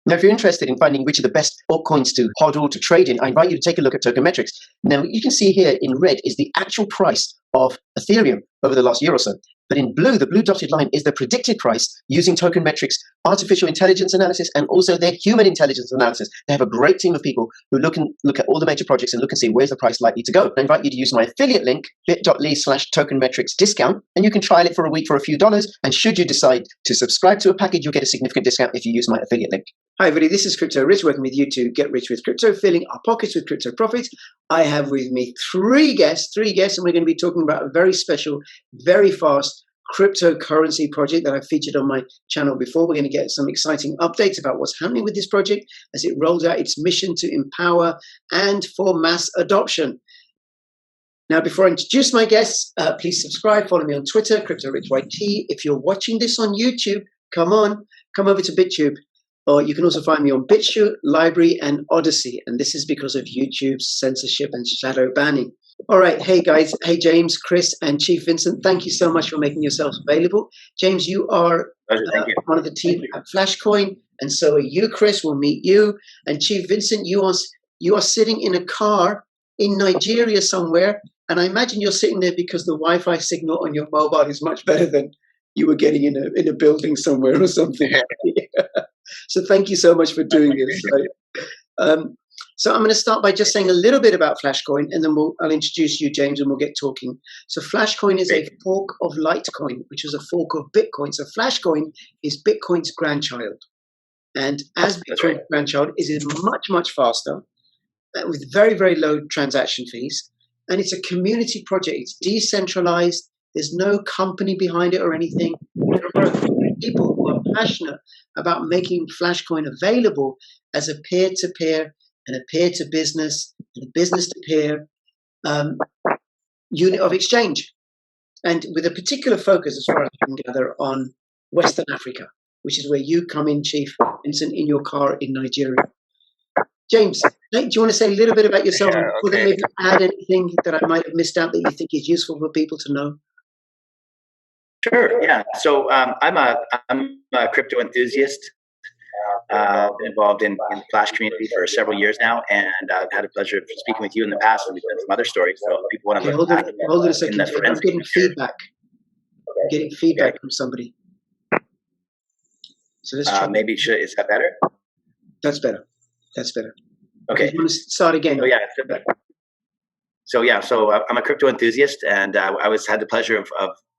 Now, if you're interested in finding which are the best altcoins to hodl, to trade in, I invite you to take a look at token metrics. Now, you can see here in red is the actual price of Ethereum over the last year or so. But in blue, the blue dotted line is the predicted price using token metrics, artificial intelligence analysis, and also their human intelligence analysis. They have a great team of people who look at all the major projects and look and see where's the price likely to go. I invite you to use my affiliate link, bit.ly/token metrics discount, and you can trial it for a week for a few dollars. And should you decide to subscribe to a package, you'll get a significant discount if you use my affiliate link. Hi everybody, this is Crypto Rich, working with you to get rich with crypto, filling our pockets with crypto profits. I have with me three guests, and we're going to be talking about a very special, very fast cryptocurrency project that I've featured on my channel before. We're going to get some exciting updates about what's happening with this project as it rolls out its mission to empower and for mass adoption. Now, before I introduce my guests, please subscribe, follow me on Twitter, CryptoRichYT. If you're watching this on YouTube, come over to BitTube. Or you can also find me on Bitchute, Library, and Odyssey. And this is because of YouTube's censorship and shadow banning. All right. Hey, guys. Hey, James, Chris, and Chief Vincent. Thank you so much for making yourselves available. James, you are one of the team at Flashcoin. And so are you, Chris. We'll meet you. And Chief Vincent, you are sitting in a car in Nigeria somewhere. And I imagine you're sitting there because the Wi-Fi signal on your mobile is much better than you were getting in a building somewhere or something. Yeah. So thank you so much for doing this. So I'm going to start by just saying a little bit about Flashcoin, and then I'll introduce you, James, and we'll get talking. So Flashcoin is a fork of Litecoin, which is a fork of Bitcoin. So Flashcoin is Bitcoin's grandchild. And as Bitcoin's grandchild, it is much, much faster with very, very low transaction fees. And it's a community project. It's decentralized. There's no company behind it or anything. There are people who are passionate about making Flashcoin available as a peer-to-peer and a peer-to-business and a business-to-peer unit of exchange. And with a particular focus, as far as I can gather, on Western Africa, which is where you come in, Chief Vincent, in your car in Nigeria. James, do you want to say a little bit about yourself? Yeah, Or maybe add anything that I might have missed out that you think is useful for people to know? Sure. Yeah. So I'm a crypto enthusiast, involved in the Flash community for several years now, and I've had the pleasure of speaking with you in the past, and we've done some other stories. So if people want to look back. Hold on a second. I'm getting feedback. I'm getting feedback from somebody. So let's try. Maybe is that better? That's better. That's better. Okay. You want to start again? Oh, yeah. So I'm a crypto enthusiast, and I had the pleasure of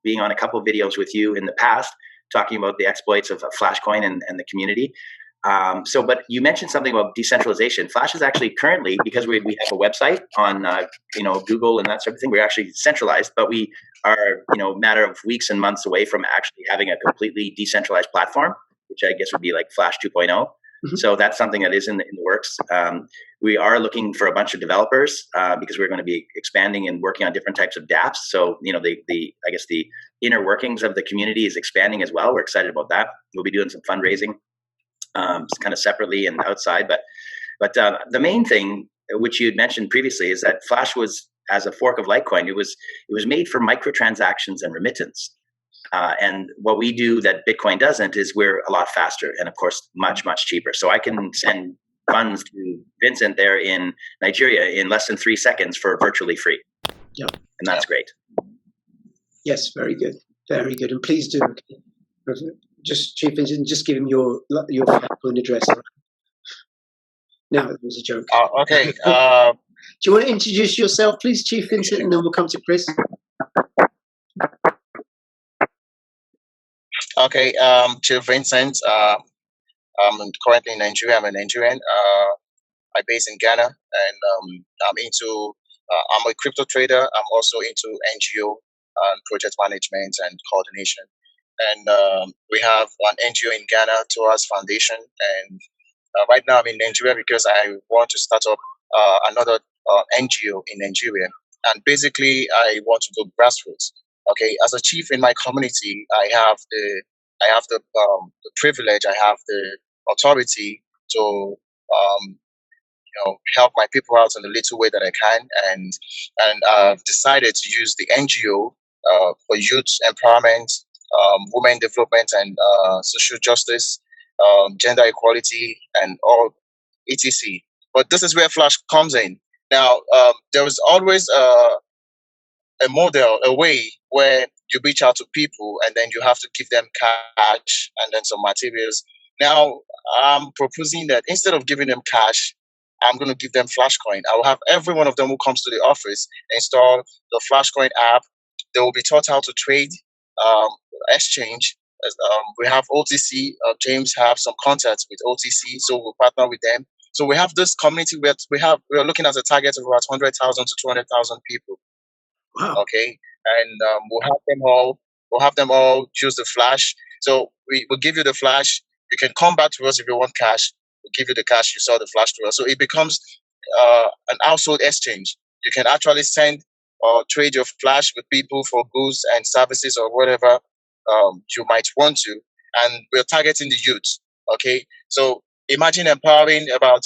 being on a couple of videos with you in the past, talking about the exploits of Flashcoin and the community. But you mentioned something about decentralization. Flash is actually currently, because we have a website on Google and that sort of thing, we're actually centralized, but we are a matter of weeks and months away from actually having a completely decentralized platform, which I guess would be like Flash 2.0. Mm-hmm. So that's something that is in the works. We are looking for a bunch of developers because we're going to be expanding and working on different types of dApps. So I guess the inner workings of the community is expanding as well. We're excited about that. We'll be doing some fundraising, kind of separately and outside. But the main thing which you had mentioned previously is that Flash was, as a fork of Litecoin, it was made for microtransactions and remittance. And what we do that Bitcoin doesn't is we're a lot faster and, of course, much, much cheaper. So I can send funds to Vincent there in Nigeria in less than 3 seconds for virtually free. Yeah. And that's great. Yes, very good. Very good. And please do. Just, Chief Vincent, just give him your Flashcoin address. No, it was a joke. Okay. Do you want to introduce yourself, please, Chief Vincent, and then we'll come to Chris? Okay, Chief Vincent. I'm currently in Nigeria. I'm a Nigerian. I'm based in Ghana, and I'm a crypto trader. I'm also into NGO and project management and coordination. And we have an NGO in Ghana, Torah's Foundation. And right now I'm in Nigeria because I want to start up another NGO in Nigeria. And basically, I want to go grassroots. Okay, as a chief in my community, I have the privilege, I have the authority to help my people out in the little way that I can, and I've decided to use the NGO for youth empowerment, women development, and social justice. gender equality, and all etc. But this is where Flash comes in. Now, there is always a model, a way where you reach out to people and then you have to give them cash and then some materials. Now, I'm proposing that instead of giving them cash, I'm going to give them Flashcoin. I will have every one of them who comes to the office install the Flashcoin app. They will be taught how to trade, um, exchange. We have OTC. James have some contacts with OTC, so we'll partner with them. So we have this community where we're looking at a target of about 100,000 to 200,000 people. Wow. Okay, and we'll have them all use the Flash. So we'll give you the Flash. You can come back to us if you want cash. We'll give you the cash. You sell the Flash to us. So it becomes an household exchange. You can actually send or trade your Flash with people for goods and services or whatever you might want to. And we're targeting the youth. Okay, so imagine empowering about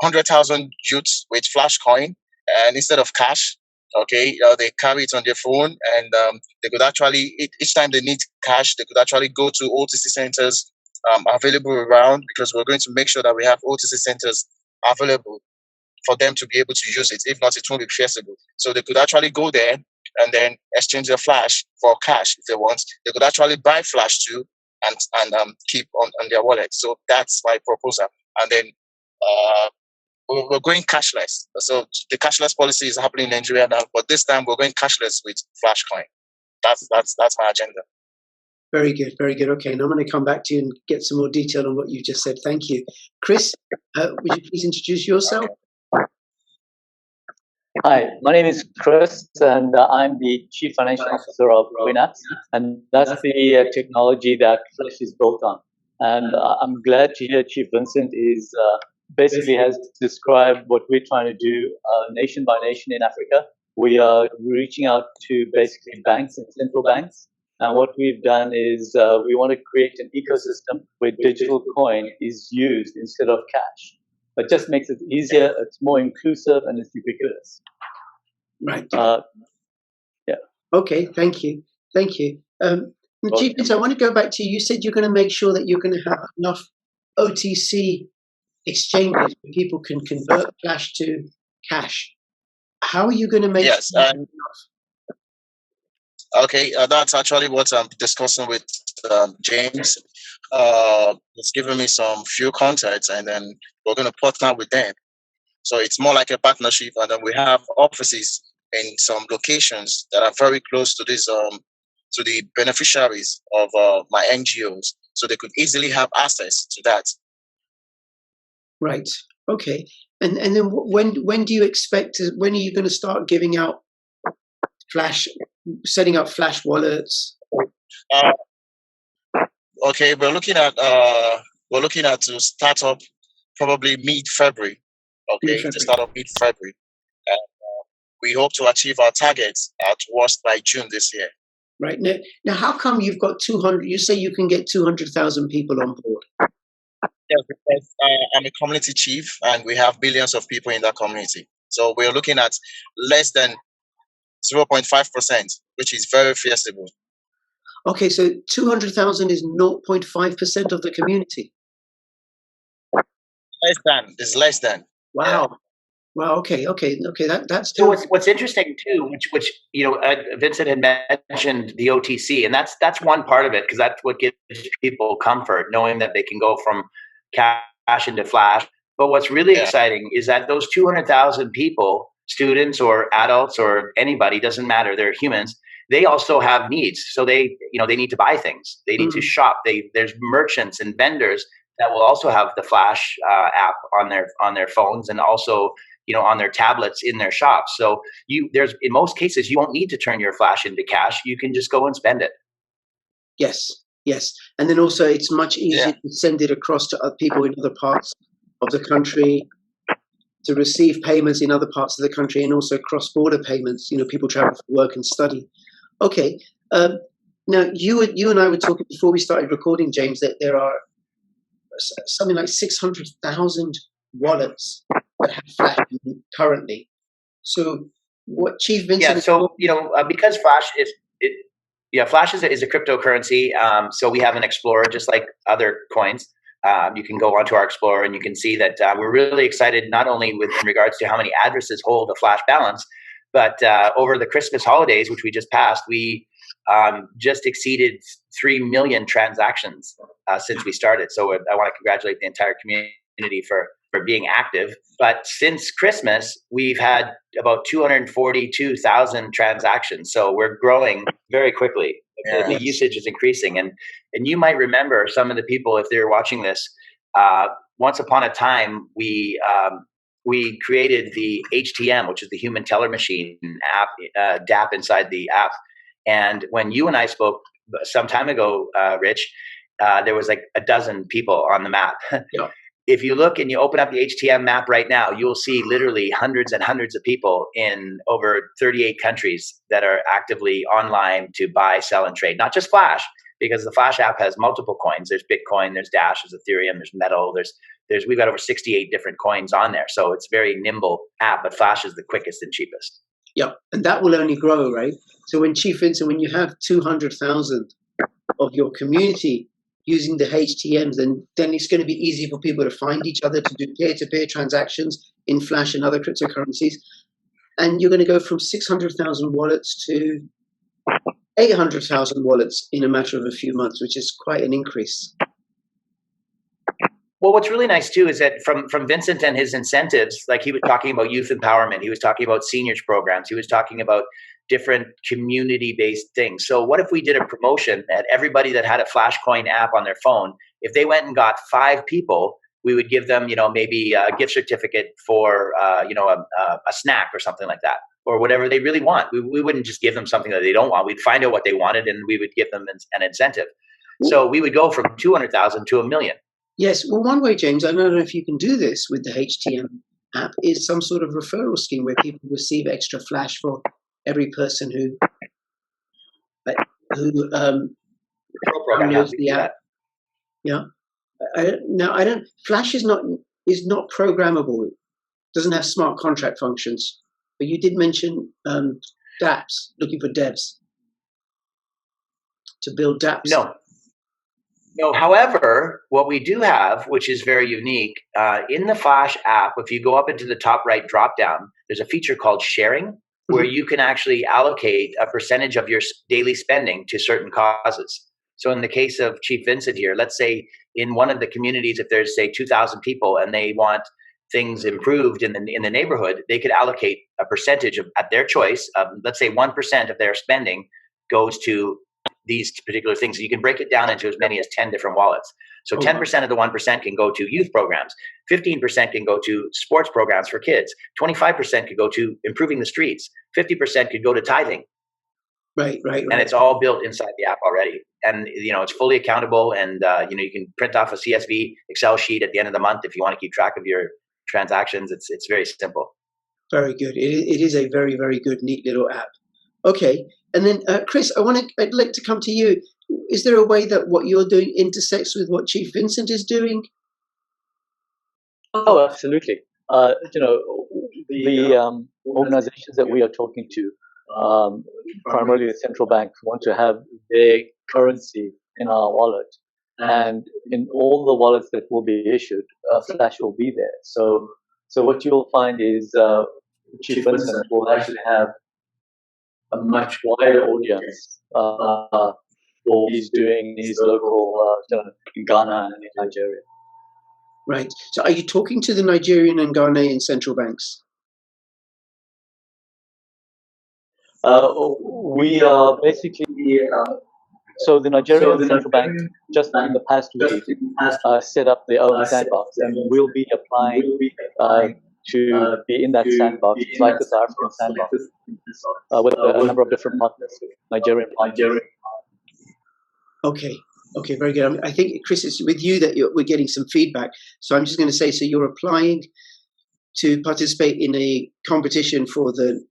100,000 youths with Flashcoin, and instead of cash. Okay, they carry it on their phone, and they could actually each time they need cash, they could actually go to OTC centers available around, because we're going to make sure that we have OTC centers available for them to be able to use it. If not, it won't be feasible. So they could actually go there and then exchange their Flash for cash if they want. They could actually buy Flash too and keep on their wallet. So that's my proposal. And then we're going cashless. So the cashless policy is happening in Nigeria now, but this time we're going cashless with Flashcoin. That's my agenda. Very good, very good. Okay, and I'm going to come back to you and get some more detail on what you just said. Thank you. Chris, would you please introduce yourself? Hi, my name is Chris, and I'm the Chief Financial Officer of BINANCE, and that's the technology that Flash is built on. And I'm glad to hear Chief Vincent is basically has described what we're trying to do nation by nation in Africa. We are reaching out to basically banks and central banks. And what we've done is we want to create an ecosystem where digital coin is used instead of cash. It just makes it easier, it's more inclusive, and it's ubiquitous. Right. Yeah. Okay, thank you. Thank you. Chief Vincent, I want to go back to you. You said you're going to make sure that you're going to have enough OTC exchanges where people can convert Flash to cash. How are you going to make yes, sure okay, that's actually what I'm discussing with James. He's given me some few contacts, and then we're going to partner with them. So it's more like a partnership, and then we have offices in some locations that are very close to this to the beneficiaries of my NGOs, so they could easily have access to that. Right. Okay. And then when do you expect to? When are you going to start giving out Flash, setting up Flash wallets? Okay, we're looking at to start up probably mid-February. Okay, to start up mid-February, and we hope to achieve our targets at worst by June this year. Right. Now, how come you've got 200? You say you can get 200,000 people on board. Yes, because I'm a community chief, and we have billions of people in that community. So we're looking at less than 0.5%, which is very feasible. Okay, so 200,000 is 0.5% of the community. It's less than. Wow. Yeah. Wow. Okay. That's so. What's interesting too, which Vincent had mentioned the OTC, and that's one part of it, because that's what gives people comfort, knowing that they can go from cash into Flash. But what's really exciting is that those 200,000 people, students or adults or anybody, doesn't matter, they're humans. They also have needs, so they need to buy things. They need to shop. There's merchants and vendors that will also have the Flash app on their phones, and also on their tablets in their shops. So in most cases, you won't need to turn your Flash into cash. You can just go and spend it. Yes, and then also it's much easier to send it across to people in other parts of the country, to receive payments in other parts of the country, and also cross-border payments. People travel for work and study. Okay. Now you and I were talking before we started recording, James, that there are something like 600,000 wallets that have Flash currently. So what Chief Vincent? Yeah. So because Flash is a cryptocurrency. So we have an Explorer just like other coins. You can go onto our Explorer and you can see that we're really excited, not only in regards to how many addresses hold a Flash balance, but over the Christmas holidays, which we just passed, we just exceeded 3 million transactions since we started. So I want to congratulate the entire community for being active. But since Christmas, we've had about 242,000 transactions. So we're growing very quickly. Yeah. The usage is increasing. And you might remember some of the people, if they're watching this, once upon a time, we created the HTM, which is the Human Teller Machine app, DApp inside the app. And when you and I spoke some time ago, Rich, there was like a dozen people on the map. Yeah. If you look and you open up the HTM map right now, you'll see literally hundreds and hundreds of people in over 38 countries that are actively online to buy, sell, and trade. Not just Flash, because the Flash app has multiple coins. There's Bitcoin, there's Dash, there's Ethereum, there's Metal, we've got over 68 different coins on there. So it's a very nimble app, but Flash is the quickest and cheapest. Yeah, and that will only grow, right? So when Chief Vincent, when you have 200,000 of your community using the HTMs, then it's going to be easy for people to find each other, to do peer-to-peer transactions in Flash and other cryptocurrencies. And you're going to go from 600,000 wallets to 800,000 wallets in a matter of a few months, which is quite an increase. Well, what's really nice too is that from Vincent and his incentives, like he was talking about youth empowerment, he was talking about seniors programs, he was talking about different community-based things. So what if we did a promotion at everybody that had a Flashcoin app on their phone? If they went and got 5 people, we would give them, maybe a gift certificate for, a snack or something like that, or whatever they really want. We wouldn't just give them something that they don't want. We'd find out what they wanted and we would give them an incentive. So we would go from 200,000 to 1 million. Yes. Well, one way, James, I don't know if you can do this with the HTM app, is some sort of referral scheme where people receive extra Flash for every person who knows the app. Yeah. Flash is not programmable. It doesn't have smart contract functions. But you did mention dApps, looking for devs to build dApps. No, however, what we do have, which is very unique, in the Flash app, if you go up into the top right drop-down, there's a feature called sharing, where you can actually allocate a percentage of your daily spending to certain causes. So in the case of Chief Vincent here, let's say in one of the communities, if there's, say, 2,000 people and they want things improved in the neighborhood, they could allocate a percentage at their choice. Let's say 1% of their spending goes to these particular things. You can break it down into as many as 10 different wallets. So 10% of the 1% can go to youth programs, 15% can go to sports programs for kids, 25% could go to improving the streets, 50% could go to tithing. Right. And it's all built inside the app already. And it's fully accountable, and you can print off a CSV Excel sheet at the end of the month if you want to keep track of your transactions. It's very simple. Very good. It is a very, very good, neat little app. Okay. And then, Chris, I'd like to come to you. Is there a way that what you're doing intersects with what Chief Vincent is doing? Oh, absolutely. The organizations that we are talking to, primarily the central bank, want to have their currency in our wallet. And in all the wallets that will be issued, Flash will be there. So what you'll find is Chief Vincent will actually have a much wider audience for he's doing his local in Ghana and in Nigeria. Right. So are you talking to the Nigerian and Ghanaian central banks? We are basically, so the Nigerian central bank just in the past week set up their own sandbox, and we'll be applying to be in that sandbox. It's like the South African sandbox with a number of different partners, Nigerian partners. Okay, very good. I think, Chris, it's with you that we're getting some feedback. So I'm just going to say, so you're applying to participate in a competition for the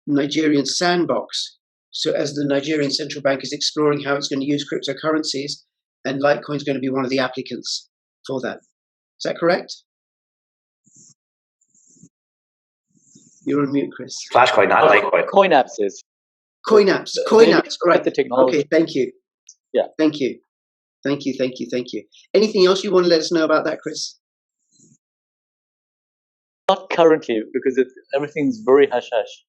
Nigerian sandbox. So as the Nigerian central bank is exploring how it's going to use cryptocurrencies, and Litecoin is going to be one of the applicants for that. Is that correct? You're on mute, Chris. Flashcoin, not Litecoin. Coinapps is. Coinapps, right. The technology. Okay, thank you. Yeah. Thank you. Thank you. Anything else you want to let us know about that, Chris? Not currently, because everything's very hush-hush.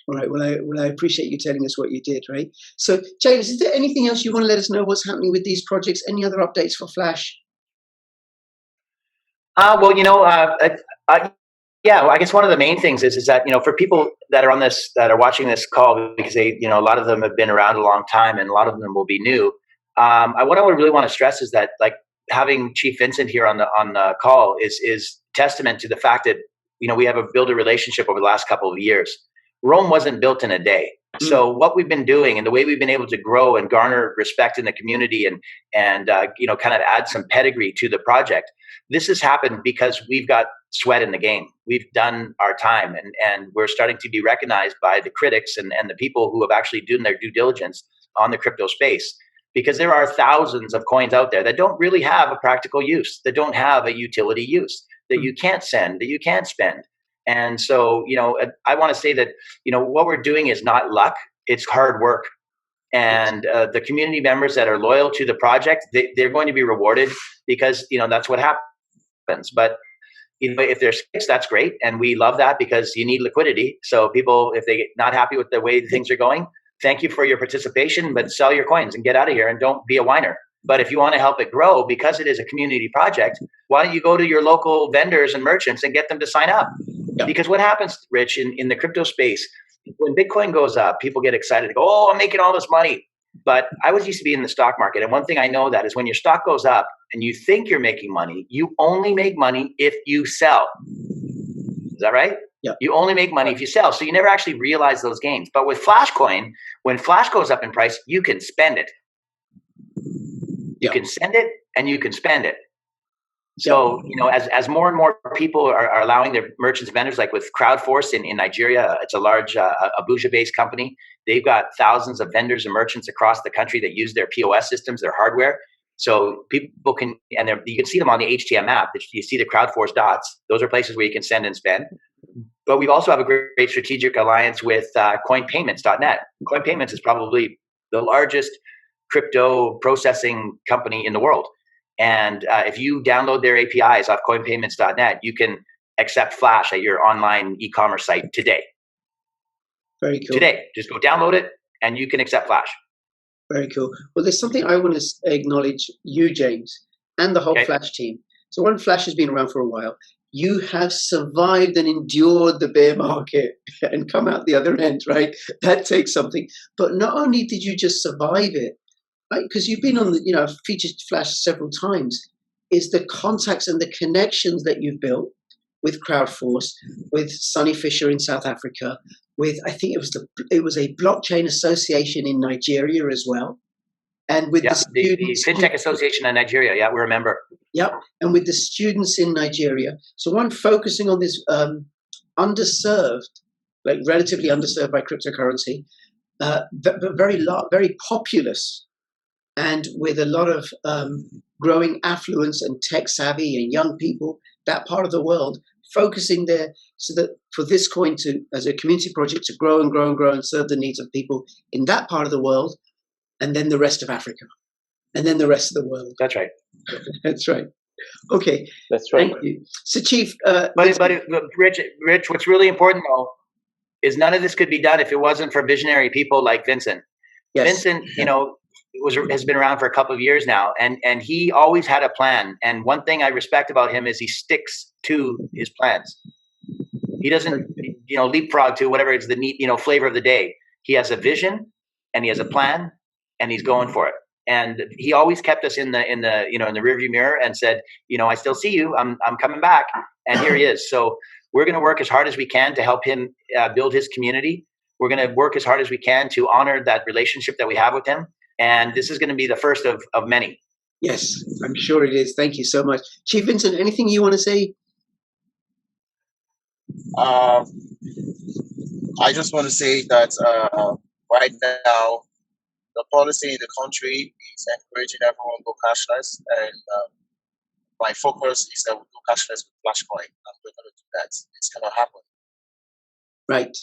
All right. Well, I appreciate you telling us what you did, right? So, James, is there anything else you want to let us know what's happening with these projects? Any other updates for Flash? Well, yeah, well, I guess one of the main things is that, for people that are on this, that are watching this call, because they, a lot of them have been around a long time and a lot of them will be new. What I would really want to stress is that, like, having Chief Vincent here on the call is testament to the fact that, we have built a relationship over the last couple of years. Rome wasn't built in a day. So what we've been doing and the way we've been able to grow and garner respect in the community and kind of add some pedigree to the project, this has happened because we've got sweat in the game. We've done our time, and we're starting to be recognized by the critics and the people who have actually done their due diligence on the crypto space. Because there are thousands of coins out there that don't really have a practical use, that don't have a utility use, that you can't send, that you can't spend. And so, I want to say that, what we're doing is not luck, it's hard work. And the community members that are loyal to the project, they're going to be rewarded because, that's what happens. But if there's skits, that's great. And we love that because you need liquidity. So people, if they're not happy with the way things are going, thank you for your participation, but sell your coins and get out of here and don't be a whiner. But if you want to help it grow, because it is a community project, why don't you go to your local vendors and merchants and get them to sign up? Yeah. Because what happens, Rich, in the crypto space, when Bitcoin goes up, people get excited to go, oh, I'm making all this money. But I used to be in the stock market. And one thing I know that is when your stock goes up and you think you're making money, you only make money if you sell. Is that right? Yeah. You only make money if you sell. So you never actually realize those gains. But with Flashcoin, when Flash goes up in price, you can spend it. You can send it and you can spend it. So, as more and more people are allowing their merchants, vendors, like with Crowdforce in Nigeria, it's a large Abuja-based company. They've got thousands of vendors and merchants across the country that use their POS systems, their hardware. So people can, and you can see them on the HTM app. You see the Crowdforce dots. Those are places where you can send and spend. But we also have a great strategic alliance with coinpayments.net. Coinpayments is probably the largest crypto processing company in the world. And if you download their APIs off coinpayments.net, you can accept Flash at your online e-commerce site today. Very cool. Today, just go download it and you can accept Flash. Very cool. Well, there's something I want to acknowledge you, James, and the whole Flash team. So one, Flash has been around for a while. You have survived and endured the bear market and come out the other end, right? That takes something. But not only did you just survive it, right? Because you've been on the, featured Flash several times, is the contacts and the connections that you've built with Crowdforce, with Sonny Fisher in South Africa, with, I think it was a blockchain association in Nigeria as well. And with the students, the FinTech Association in Nigeria, we remember. Yep, and with the students in Nigeria. So one, focusing on this underserved, like relatively underserved by cryptocurrency, but very populous, and with a lot of growing affluence and tech savvy and young people, that part of the world, focusing there so that for this coin to, as a community project, to grow and grow and grow and serve the needs of people in that part of the world, and then the rest of Africa, and then the rest of the world. That's right. That's right. Okay. That's right. Thank you. So, Chief. But Rich, what's really important though is none of this could be done if it wasn't for visionary people like Vincent. Yes. Vincent, has been around for a couple of years now, and he always had a plan. And one thing I respect about him is he sticks to his plans. He doesn't, leapfrog to whatever is the neat, flavor of the day. He has a vision, and he has a plan, and he's going for it. And he always kept us in the rearview mirror and said, I still see you. I'm coming back, and here he is. So we're going to work as hard as we can to help him build his community. We're going to work as hard as we can to honor that relationship that we have with him. And this is going to be the first of many. Yes, I'm sure it is. Thank you so much. Chief Vincent, anything you want to say? I just want to say that right now, the policy in the country is encouraging everyone to go cashless. And my focus is that we go cashless with Flashcoin. And we're going to do that. It's going to happen. Right.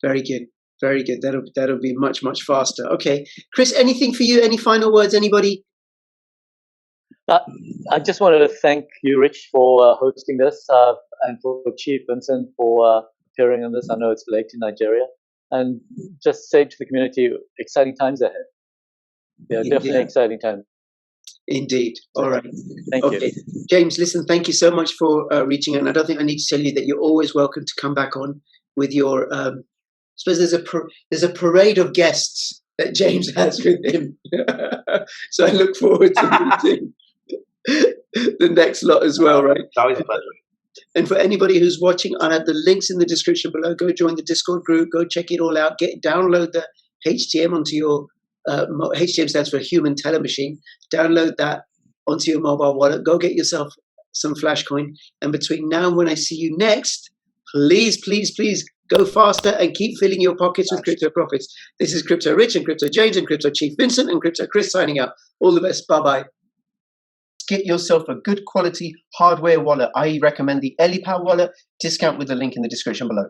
Very good. Very good. That'll be much, much faster. Okay. Chris, anything for you? Any final words? Anybody? I just wanted to thank you, Rich, for hosting this, and for Chief Vincent for appearing on this. I know it's late in Nigeria, and just say to the community, exciting times ahead. Yeah, definitely exciting times. Indeed. All right. Thank you. James, listen, thank you so much for reaching out. And I don't think I need to tell you that you're always welcome to come back on with your, I suppose there's a parade of guests that James has with him. So I look forward to meeting the next lot as well, right? It's always a pleasure. And for anybody who's watching, I'll have the links in the description below. Go join the Discord group. Go check it all out. Download the HTM onto your HTM stands for Human Teller Machine. Download that onto your mobile wallet. Go get yourself some Flashcoin. And between now and when I see you next, please, please, please go faster and keep filling your pockets with crypto profits. This is Crypto Rich and Crypto James and Crypto Chief Vincent and Crypto Chris signing out. All the best. Bye-bye. Get yourself a good quality hardware wallet. I recommend the EliPower wallet. Discount with the link in the description below.